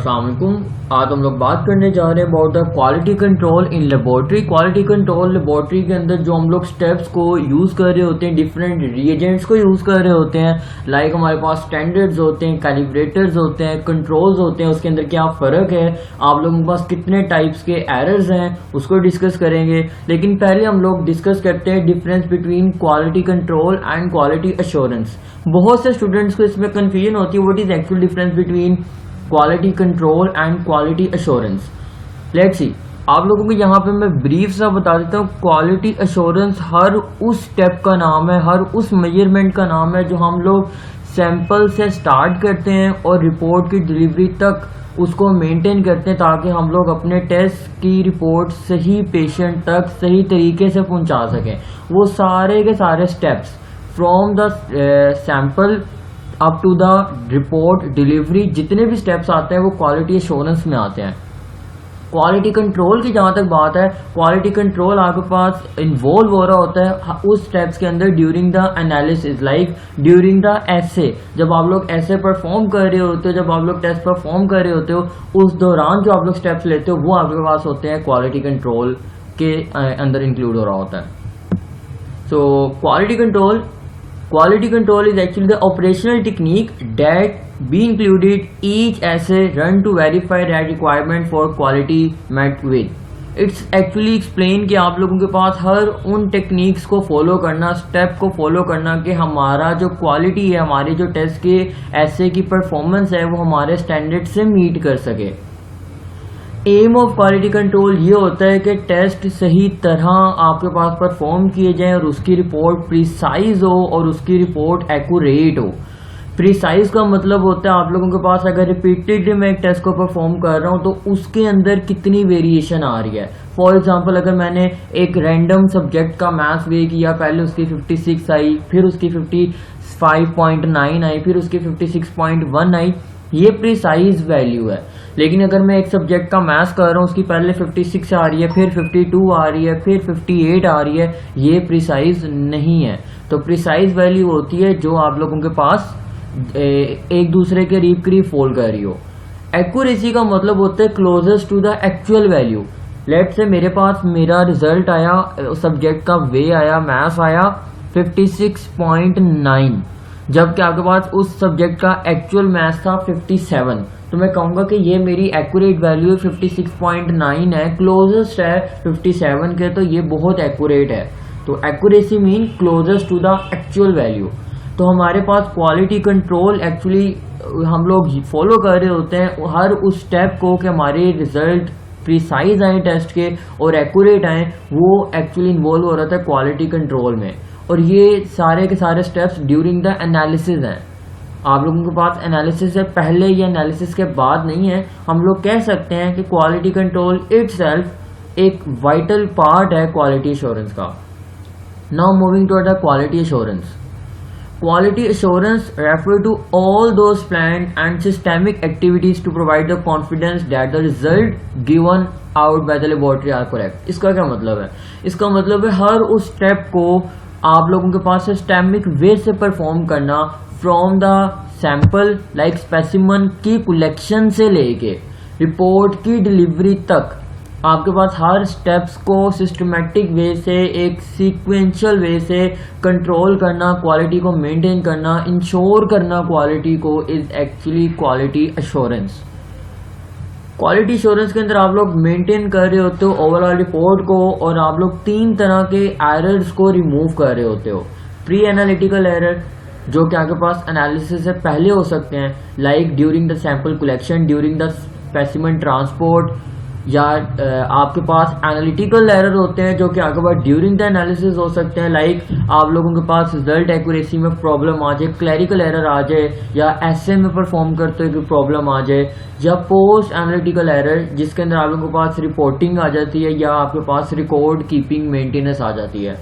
अस्सलाम वालेकुम। आज हम लोग बात करने जा रहे हैं about the quality control in laboratory. Quality control laboratory के अंदर जो हम लोग स्टेप्स को यूज़ कर रहे होते हैं, डिफरेंट रिएजेंट्स को यूज़ कर रहे होते हैं, लाइक हमारे पास स्टैंडर्ड्स होते हैं, कैलिब्रेटर्स होते हैं, कंट्रोल्स होते हैं, उसके अंदर क्या फ़र्क है, आप लोगों के पास कितने टाइप्स के एरर्स हैं, उसको डिस्कस करेंगे। लेकिन पहले हम लोग डिस्कस करते हैं difference between quality control and quality assurance. बहुत से स्टूडेंट्स को इसमें कन्फ्यूजन होती है, what is actual difference between quality control and quality assurance. Let's see, आप लोगों को यहाँ पे मैं ब्रीफ सा बता देता हूँ। क्वालिटी अश्योरेंस हर उस स्टेप का नाम है, हर उस मेजरमेंट का नाम है जो हम लोग सैंपल से स्टार्ट करते हैं और रिपोर्ट की डिलीवरी तक उसको मेंटेन करते हैं, ताकि हम लोग अपने टेस्ट की रिपोर्ट सही पेशेंट तक सही तरीके से पहुँचा सकें। वो सारे के सारे steps from the sample up to the report delivery, जितने भी स्टेप्स आते हैं वो क्वालिटी एश्योरेंस में आते हैं। क्वालिटी कंट्रोल की जहाँ तक बात है, क्वालिटी कंट्रोल आपके पास इन्वॉल्व हो रहा होता है उस स्टेप्स के अंदर during the analysis, like during the assay. जब आप लोग एसे परफॉर्म कर रहे होते हो, जब आप लोग टेस्ट परफॉर्म कर रहे होते हो, उस दौरान जो आप लोग स्टेप्स लेते हो वो आपके पास होते हैं क्वालिटी कंट्रोल के अंदर इंक्लूड हो रहा होता है। सो Quality control is actually the operational technique that be included each assay run to verify that requirement for quality met with. It's actually explain कि आप लोगों के पास हर उन टेक्निक्स को फॉलो करना, स्टेप को फॉलो करना कि हमारा जो क्वालिटी है, हमारे जो टेस्ट के एसे की परफॉर्मेंस है वो हमारे स्टैंडर्ड से मीट कर सके। एम ऑफ क्वालिटी कंट्रोल ये होता है कि टेस्ट सही तरह आपके पास परफॉर्म किए जाएं और उसकी रिपोर्ट प्रिसाइज हो और उसकी रिपोर्ट एक्यूरेट हो। प्रिसाइज का मतलब होता है आप लोगों के पास अगर रिपीटेडली मैं एक टेस्ट को परफॉर्म कर रहा हूं तो उसके अंदर कितनी वेरिएशन आ रही है। फॉर एग्जांपल, अगर मैंने एक रैंडम सब्जेक्ट का मैथ्स वे किया, पहले उसकी 56 आई, फिर उसकी 55.9 आई, फिर उसकी 56.1 आई, ये प्रिसाइज वैल्यू है। लेकिन अगर मैं एक सब्जेक्ट का मैथ्स कर रहा हूँ, उसकी पहले 56 आ रही है, फिर 52 आ रही है, फिर 58 आ रही है, ये प्रिसाइज नहीं है। तो प्रिसाइज वैल्यू होती है जो आप लोगों के पास एक दूसरे के करीब फॉल कर रही हो। एक्यूरेसी का मतलब होता है closest to the actual value. Let's say मेरे पास मेरा रिजल्ट आया, सब्जेक्ट का वे आया, मैथ्स आया 56.9, जबकि आपके पास उस सब्जेक्ट का एक्चुअल मैथ्स था 57, तो मैं कहूँगा कि ये मेरी एक्यूरेट वैल्यू 56.9 है, क्लोजेस्ट है 57 के, तो ये बहुत एक्यूरेट है। तो accuracy mean closest to the actual value. तो हमारे पास क्वालिटी कंट्रोल एक्चुअली हम लोग फॉलो कर रहे होते हैं हर उस स्टेप को कि हमारे रिजल्ट प्रिसाइज आए टेस्ट के और एक्यूरेट आए, वो एक्चुअली इन्वॉल्व हो रहा था क्वालिटी कंट्रोल में। और ये सारे के सारे स्टेप्स ड्यूरिंग द एनालिसिस हैं। आप लोगों के पास एनालिसिस से पहले या एनालिसिस के बाद नहीं है। हम लोग कह सकते हैं कि क्वालिटी कंट्रोल इटसेल्फ एक वाइटल पार्ट है क्वालिटी एश्योरेंस का। Now moving to the quality assurance. Quality assurance refer to all those planned and systemic activities to provide the confidence that the result given out by the laboratory are correct. इसका क्या मतलब है? इसका मतलब है हर उस step को आप लोगों के पास सिस्टेमिक वे से परफॉर्म करना, from the sample like specimen की कलेक्शन से लेके रिपोर्ट की डिलीवरी तक आपके पास हर स्टेप्स को सिस्टमेटिक वे से, एक सीक्वेंशियल वे से कंट्रोल करना, क्वालिटी को मेंटेन करना, इंश्योर करना क्वालिटी को, is actually quality assurance. Quality assurance के अंदर आप लोग मेंटेन कर रहे होते हो ओवरऑल रिपोर्ट को, और आप लोग 3 तरह के एरर्स को रिमूव कर रहे होते हो। प्री एनालिटिकल एरर जो कि आपके पास एनालिसिस से पहले हो सकते हैं, like during the sample collection, during the specimen transport, या आपके पास एनालिटिकल एरर होते हैं जो कि आपके पास ड्यूरिंग द एनालिसिस हो सकते हैं, लाइक आप लोगों के पास रिजल्ट एक्यूरेसी में प्रॉब्लम आ जाए, क्लैरिकल एरर आ जाए, या एसए में परफॉर्म करते हुए प्रॉब्लम आ जाए, या पोस्ट एनालिटिकल एरर जिसके अंदर आप लोगों के पास रिपोर्टिंग आ जाती है या आपके पास रिकॉर्ड कीपिंग मेंटेनेंस आ जाती है।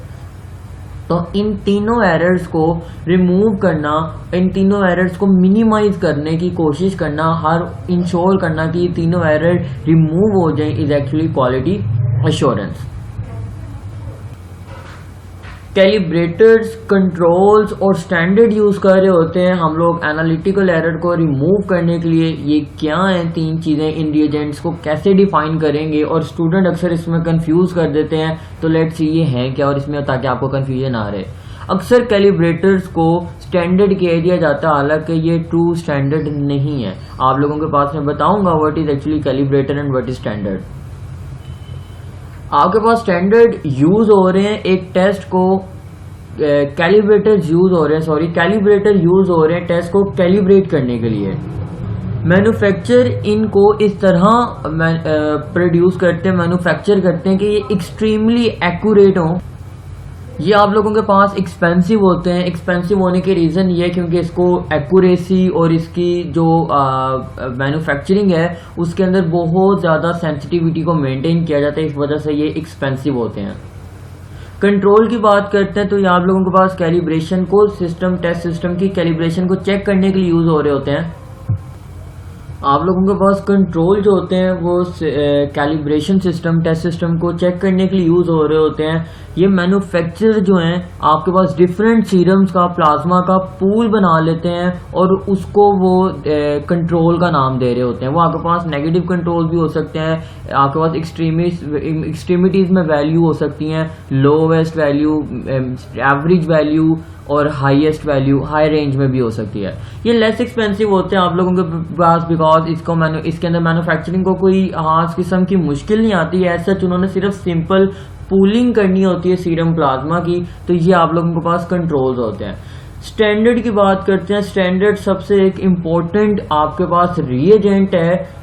तो इन तीनों एरर्स को रिमूव करना, इन तीनों एरर्स को मिनिमाइज करने की कोशिश करना, हर इंश्योर करना कि ये तीनों एरर रिमूव हो जाएं, is actually quality assurance. Calibrators controls और स्टैंडर्ड यूज़ कर रहे होते हैं हम लोग एनालिटिकल एरर को रिमूव करने के लिए। ये क्या हैं तीन चीज़ें, इन रिएजेंट्स को कैसे डिफाइन करेंगे, और स्टूडेंट अक्सर इसमें कंफ्यूज कर देते हैं। तो लेट्स सी ये हैं क्या, और इसमें ताकि आपको कंफ्यूजन ना रहे। अक्सर कैलिब्रेटर्स को स्टैंडर्ड कह दिया जाता है, हालांकि ये ट्रू स्टैंडर्ड नहीं है। आप लोगों के पास मैं बताऊंगा what is actually calibrator and what is standard. आपके पास स्टैंडर्ड यूज हो रहे हैं एक टेस्ट को कैलिब्रेटर यूज हो रहे हैं टेस्ट को कैलिब्रेट करने के लिए। मैन्युफैक्चर इनको इस तरह प्रोड्यूस करते हैं, मैन्युफैक्चर करते हैं कि ये एक्सट्रीमली एक्यूरेट हों। ये आप लोगों के पास एक्सपेंसिव होते हैं। एक्सपेंसिव होने के रीज़न ये क्योंकि इसको एक्यूरेसी और इसकी जो मैन्युफैक्चरिंग है उसके अंदर बहुत ज़्यादा सेंसिटिविटी को मेंटेन किया जाता है, इस वजह से ये एक्सपेंसिव होते हैं। कंट्रोल की बात करते हैं तो ये आप लोगों के पास कैलिब्रेशन को सिस्टम टेस्ट सिस्टम की कैलिब्रेशन को चेक करने के लिए यूज़ हो रहे होते हैं। आप लोगों के पास कंट्रोल जो होते हैं वो कैलिब्रेशन सिस्टम टेस्ट सिस्टम को चेक करने के लिए यूज़ हो रहे होते हैं। ये मैन्युफैक्चरर जो हैं आपके पास डिफरेंट सीरम्स का प्लाज्मा का पूल बना लेते हैं और उसको वो कंट्रोल का नाम दे रहे होते हैं। वो आपके पास नेगेटिव कंट्रोल भी हो सकते हैं, आपके पास एक्सट्रीमिटीज़ में वैल्यू हो सकती हैं, लोवेस्ट वैल्यू, एवरेज वैल्यू और हाईएस्ट वैल्यू हाई रेंज में भी हो सकती है। ये लेस एक्सपेंसिव होते हैं आप लोगों के पास बिकॉज इसके अंदर मैन्युफैक्चरिंग को कोई खास किस्म की मुश्किल नहीं आती है। ऐसा उन्होंने सिर्फ सिंपल पूलिंग करनी होती है सीरम प्लाज्मा की। तो ये आप लोगों के पास कंट्रोल्स होते हैं। स्टैंडर्ड की बात करते हैं। स्टैंडर्ड सबसे एक इम्पोर्टेंट आपके पास रिएजेंट है।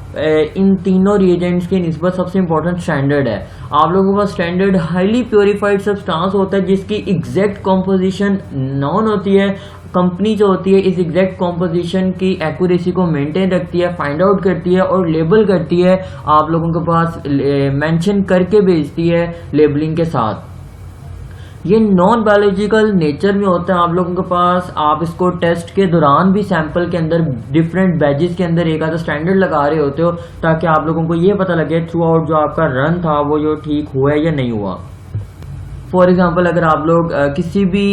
इन तीनों रिएजेंट्स के निस्बत सबसे इंपॉर्टेंट स्टैंडर्ड है। आप लोगों के पास स्टैंडर्ड हाईली प्योरीफाइड सब्सटेंस होता है जिसकी एग्जैक्ट कॉम्पोजिशन नॉन होती है। कंपनी जो होती है इस एग्जैक्ट कॉम्पोजिशन की एक्यूरेसी को मेंटेन रखती है, फाइंड आउट करती है और लेबल करती है, आप लोगों के पास मेंशन करके भेजती है लेबलिंग के साथ। ये नॉन बायोलॉजिकल नेचर में होता है आप लोगों के पास। आप इसको टेस्ट के दौरान भी सैंपल के अंदर डिफरेंट बैचेस के अंदर एक आधा स्टैंडर्ड लगा रहे होते हो ताकि आप लोगों को ये पता लगे थ्रू आउट जो आपका रन था वो जो ठीक हुआ है या नहीं हुआ। फॉर एग्जाम्पल अगर आप लोग किसी भी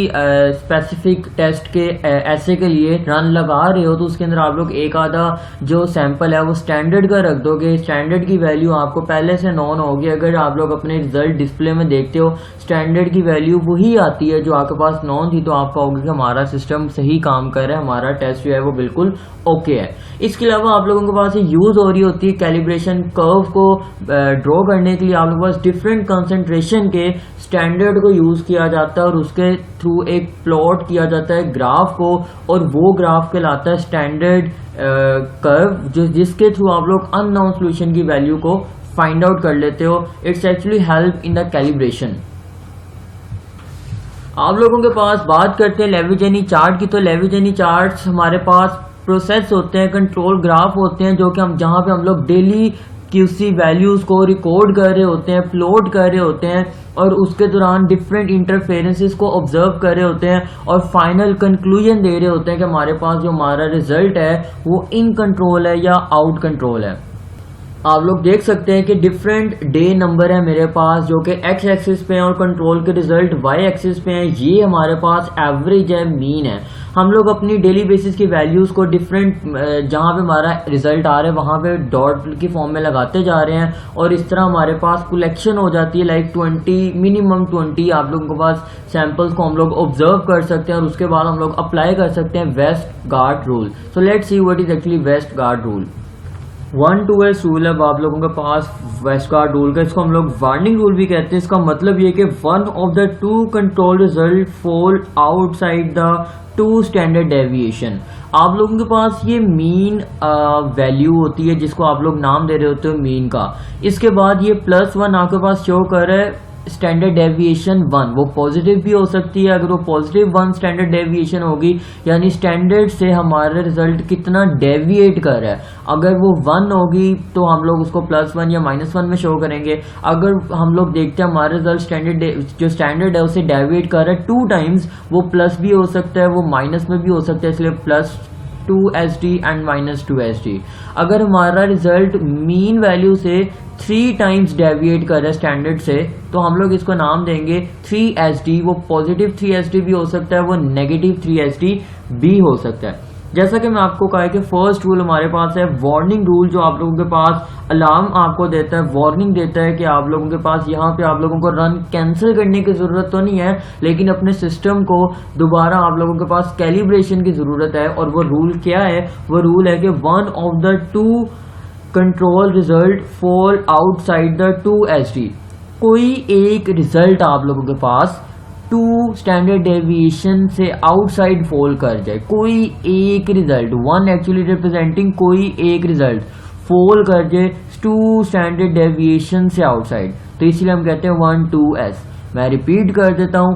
स्पेसिफिक टेस्ट के ऐसे के लिए रन लगा रहे हो तो उसके अंदर आप लोग एक आधा जो सैंपल है वो स्टैंडर्ड का रख दोगे। स्टैंडर्ड की वैल्यू आपको पहले से नॉन होगी। अगर आप लोग अपने रिजल्ट डिस्प्ले में देखते हो स्टैंडर्ड की वैल्यू वही आती है जो आपके पास नॉन थी, तो आप कहोगे कि हमारा सिस्टम सही काम कर रहा है, हमारा टेस्ट जो है वो बिल्कुल ओके है। इसके अलावा आप लोगों के पास ये यूज हो रही होती है कैलिब्रेशन कर्व को ड्रॉ करने के लिए आप लोगों के पास डिफरेंट कंसंट्रेशन के स्टैंडर्ड को यूज किया जाता है और उसके थ्रू एक प्लॉट किया जाता है ग्राफ को, और वो ग्राफ कहलाता है स्टैंडर्ड कर्व जिसके थ्रू आप लोग अननोन सॉल्यूशन की वैल्यू को फाइंड आउट कर लेते हो। It's actually help in the calibration. आप लोगों के पास बात करते हैं लेविजेनी चार्ट की। तो लेविजेनी चार्ट्स हमारे पास प्रोसेस होते हैं, कंट्रोल ग्राफ होते हैं जो कि हम जहां पे हम लोग डेली QC वैल्यूज को रिकॉर्ड कर रहे होते हैं, प्लॉट कर रहे होते हैं और उसके दौरान डिफरेंट इंटरफेरेंसेस को ऑब्जर्व कर रहे होते हैं और फाइनल कंक्लूजन दे रहे होते हैं कि हमारे पास जो हमारा रिजल्ट है वो इन कंट्रोल है या आउट कंट्रोल है। आप लोग देख सकते हैं कि डिफरेंट डे नंबर है मेरे पास जो कि एक्स एक्सिस पे हैं और कंट्रोल के रिजल्ट वाई एक्सिस पे हैं। ये हमारे पास एवरेज है, मीन है। हम लोग अपनी डेली बेसिस की वैल्यूज को डिफरेंट जहां पे हमारा रिजल्ट आ रहा है वहां पे डॉट की फॉर्म में लगाते जा रहे हैं और इस तरह हमारे पास कलेक्शन हो जाती है लाइक 20 मिनिमम 20 आप लोगों के पास सैंपल्स को हम लोग ऑब्जर्व कर सकते हैं और उसके बाद हम लोग अप्लाई कर सकते हैं Westgard rule. So let's see what is actually Westgard rule. 1-2S rule है आप लोगों के पास वेस्ट गार्ड रूल का। इसको हम लोग वार्निंग रूल भी कहते हैं। इसका मतलब ये कि one of the two control result fall outside the two standard deviation. आप लोगों के पास ये मीन वैल्यू होती है जिसको आप लोग नाम दे रहे होते हो मीन का। इसके बाद ये +1 आपके पास शो कर रहा है स्टैंडर्ड डेविएशन 1। वो पॉजिटिव भी हो सकती है। अगर वो पॉजिटिव 1 स्टैंडर्ड डेविएशन होगी यानी स्टैंडर्ड से हमारा रिजल्ट कितना डेविएट कर रहा है। अगर वो 1 होगी तो हम लोग उसको +1 या -1 में शो करेंगे। अगर हम लोग देखते हैं हमारा रिजल्ट जो स्टैंडर्ड है उसे डेविएट कर रहा है 2 टाइम्स, वो प्लस भी हो सकता है, वो माइनस में भी हो सकता है, इसलिए 2SD एंड -2SD। अगर हमारा रिजल्ट मीन वैल्यू से 3 टाइम्स डेविएट कर रहा है स्टैंडर्ड से, तो हम लोग इसको नाम देंगे 3SD। वो पॉजिटिव 3SD भी हो सकता है, वो नेगेटिव 3SD भी हो सकता है। जैसा कि मैं आपको कहा कि फर्स्ट रूल हमारे पास है वार्निंग रूल, जो आप लोगों के पास अलार्म आपको देता है, वार्निंग देता है कि आप लोगों के पास यहाँ पे आप लोगों को रन कैंसिल करने की ज़रूरत तो नहीं है, लेकिन अपने सिस्टम को दोबारा आप लोगों के पास कैलिब्रेशन की ज़रूरत है। और वो रूल क्या है? वो रूल है कि 1 of the 2 control result fall outside the 2SD। कोई एक रिजल्ट आप लोगों के पास 2 स्टैंडर्ड डेविएशन से आउटसाइड फॉल कर जाए, कोई एक रिजल्ट, 1 एक्चुअली रिप्रेजेंटिंग कोई एक रिजल्ट फॉल कर जाए 2 स्टैंडर्ड डेविएशन से आउटसाइड, तो इसलिए हम कहते हैं 1-2S। मैं रिपीट कर देता हूं,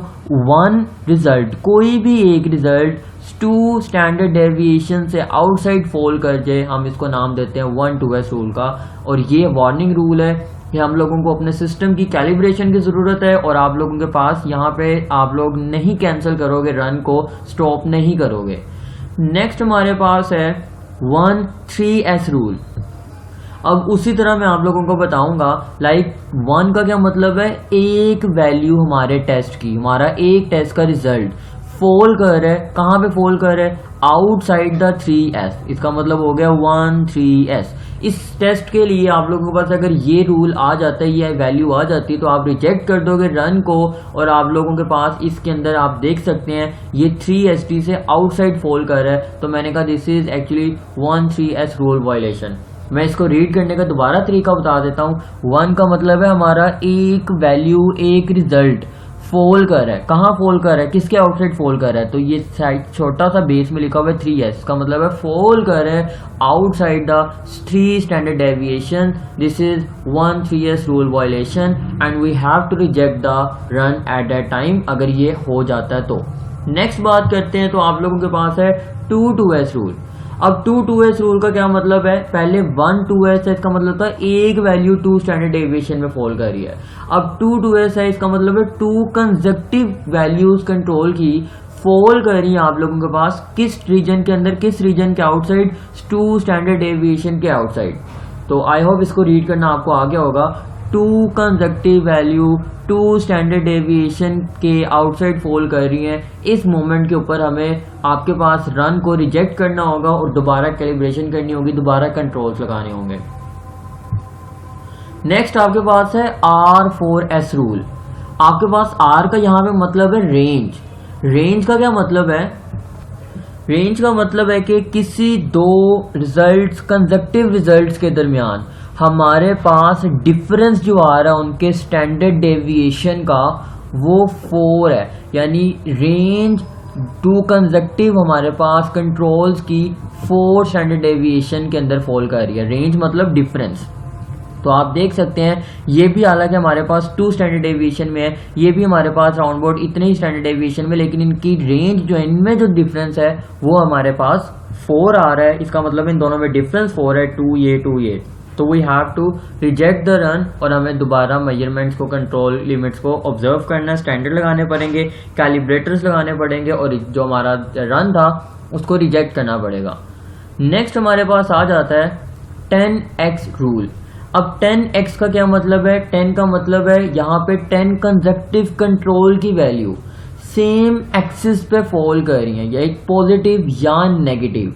1 रिजल्ट, कोई भी एक रिजल्ट 2 स्टैंडर्ड डेविएशन से आउटसाइड फॉल कर जाए, हम इसको नाम देते हैं 1-2S रूल का। और ये वार्निंग रूल है कि हम लोगों को अपने सिस्टम की कैलिब्रेशन की ज़रूरत है, और आप लोगों के पास यहाँ पे आप लोग नहीं कैंसिल करोगे, रन को स्टॉप नहीं करोगे। नेक्स्ट हमारे पास है 1-3S रूल। अब उसी तरह मैं आप लोगों को बताऊंगा, लाइक 1 का क्या मतलब है? एक वैल्यू हमारे टेस्ट की, हमारा एक टेस्ट का रिजल्ट फॉल कर रहा है, कहाँ पे फॉल कर रहा है? Outside the 3S। इसका मतलब हो गया 1-3S। इस टेस्ट के लिए आप लोगों के पास अगर ये रूल आ जाता है, ये वैल्यू आ जाती है, तो आप रिजेक्ट कर दोगे रन को, और आप लोगों के पास इसके अंदर आप देख सकते हैं ये 3SD से आउटसाइड फॉल कर रहा है। तो मैंने कहा this is actually 1-3S rule violation. मैं इसको रीड करने का दोबारा तरीका बता देता हूँ। 1 का मतलब है हमारा एक वैल्यू, एक रिजल्ट फॉल कर रहा है, कहाँ फॉल कर रहा है? किसके आउटसाइड फॉल कर रहा है? तो ये साइड छोटा सा बेस में लिखा हुआ है 3S, का मतलब है फॉल कर रहा है outside the 3 standard deviation. This is 1-3S rule violation and we have to reject the run at that time, अगर ये हो जाता है तो। नेक्स्ट बात करते हैं, तो आप लोगों के पास है 2-2S रूल। अब 2-2S रूल का क्या मतलब है? पहले 1-2S है, इसका मतलब था एक वैल्यू 2 स्टैंडर्ड डेविएशन में फॉल कर रही है। अब 2-2S है, इसका मतलब है 2 कंसेक्टिव वैल्यूज कंट्रोल की फॉल कर रही है आप लोगों के पास, किस रीजन के अंदर, किस रीजन के आउटसाइड? 2 स्टैंडर्ड डेविएशन के आउटसाइड। तो आई होप इसको रीड करना आपको आ गया होगा। 2 कंसेक्टिव वैल्यू 2 स्टैंडर्ड डेविएशन के आउटसाइड फॉल कर रही हैं, इस मोमेंट के ऊपर हमें आपके पास रन को रिजेक्ट करना होगा और दोबारा कैलिब्रेशन करनी होगी, दोबारा कंट्रोल्स लगाने होंगे। नेक्स्ट आपके पास है R4S रूल। आपके पास R का यहाँ पे मतलब है रेंज। रेंज का क्या मतलब है? रेंज का मतलब है कि किसी 2 रिजल्ट्स, कंसेक्टिव रिजल्ट्स के दरमियान हमारे पास डिफरेंस जो आ रहा है उनके स्टैंडर्ड डेविएशन का, वो 4 है। यानी रेंज 2 कंसेक्टिव हमारे पास कंट्रोल्स की 4 स्टैंडर्ड डेविएशन के अंदर फॉल कर रही है। रेंज मतलब डिफरेंस। तो आप देख सकते हैं ये भी हालांकि हमारे पास 2 स्टैंडर्ड डेविएशन में है, ये भी हमारे पास राउंड अबाउट इतने ही स्टैंडर्ड डेविएशन में, लेकिन इनकी रेंज जो है, इनमें जो डिफरेंस है वो हमारे पास 4 आ रहा है। इसका मतलब इन दोनों में डिफरेंस 4 है, 2 ये। तो we have to reject the run, और हमें दोबारा मेजरमेंट्स को, कंट्रोल लिमिट्स को ऑब्जर्व करना, स्टैंडर्ड लगाने पड़ेंगे, कैलिब्रेटर्स लगाने पड़ेंगे, और जो हमारा रन था उसको रिजेक्ट करना पड़ेगा। नेक्स्ट हमारे पास आ जाता है 10x रूल। अब 10x का क्या मतलब है? 10 का मतलब है यहाँ पे 10 कंसेक्टिव कंट्रोल की वैल्यू सेम एक्सिस पे फॉल कर रही है, या एक पॉजिटिव या नेगेटिव।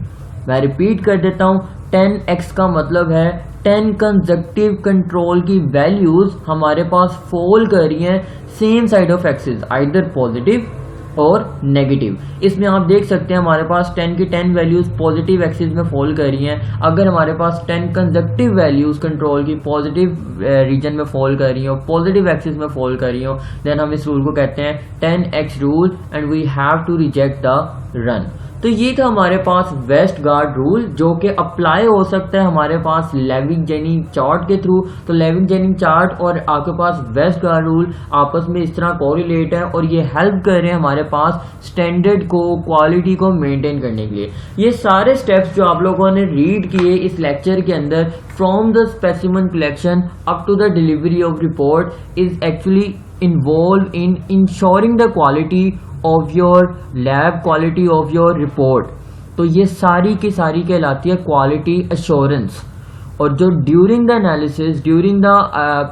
मैं रिपीट कर देता हूँ, 10x का मतलब है 10 कंसेक्टिव कंट्रोल की वैल्यूज हमारे पास फॉल कर रही हैं same side of axis, either positive और नेगेटिव। इसमें आप देख सकते हैं हमारे पास 10 की 10 वैल्यूज पॉजिटिव एक्सिस में फॉल कर रही हैं। अगर हमारे पास 10 कंसेक्टिव वैल्यूज कंट्रोल की पॉजिटिव रीजन में फॉल कर रही हो, पॉजिटिव एक्सिस में फॉल कर रही हो, देन हम इस रूल को कहते हैं 10x rule and we have to reject the run. तो ये था हमारे पास वेस्टगार्ड रूल, जो कि अप्लाई हो सकता है हमारे पास लेविंग-जेनिंग चार्ट के थ्रू। तो लेविंग-जेनिंग चार्ट और आपके पास वेस्टगार्ड रूल आपस में इस तरह कोरिलेट है, और ये हेल्प कर रहे हैं हमारे पास स्टैंडर्ड को, क्वालिटी को मेंटेन करने के लिए। ये सारे स्टेप्स जो आप लोगों ने रीड किए इस लेक्चर के अंदर, from the specimen collection up to the delivery of report, is actually involved in ensuring the quality of your lab, quality of your report. तो ये सारी की सारी कहलाती है क्वालिटी एश्योरेंस। और जो during the analysis, during the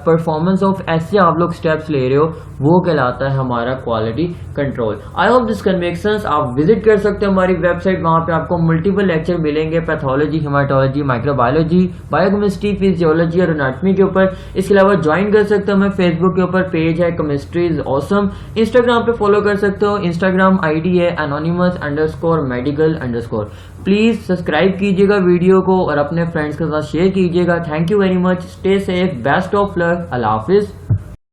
performance of ऐसे आप लोग स्टेप्स ले रहे हो, वो कहलाता है हमारा quality control. I hope this can make sense. आप विजिट कर सकते हो हमारी वेबसाइट, वहाँ पे आपको मल्टीपल लेक्चर मिलेंगे pathology, haematology, microbiology, biochemistry, physiology और एनाटॉमी के ऊपर। इसके अलावा ज्वाइन कर सकते हो हमें फेसबुक के ऊपर, पेज है केमिस्ट्री इज ऑसम। इंस्टाग्राम पे फॉलो कर सकते हो, इंस्टाग्राम आईडी है anonymous_medical_। प्लीज सब्सक्राइब कीजिएगा वीडियो को और अपने फ्रेंड्स के साथ शेयर कीजिएगा। Thank you very much, stay safe, best of luck, Allah Hafiz.